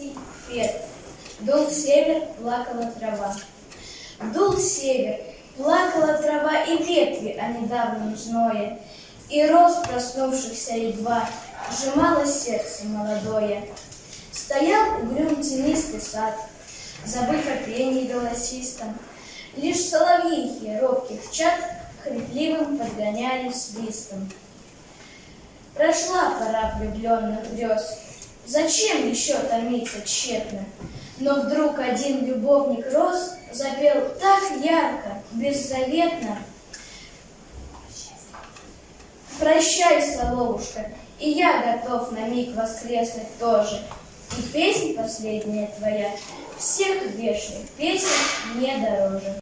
Листий фет. Дул север, плакала трава. Дул север, плакала трава и ветви о недавнем зное, и роз, проснувшихся едва, сжимало сердце молодое. Стоял угрюм тенистый сад, забыв о пении голосистом. Лишь соловьихи робких чад хрипливым подгоняли свистом. Прошла пора влюбленных грез, зачем еще томиться тщетно? Но вдруг один любовник роз запел так ярко, беззаветно: «Прощай, соловушка, и я готов на миг воскреснуть тоже. И песнь последняя твоя всех вешних песен мне дороже».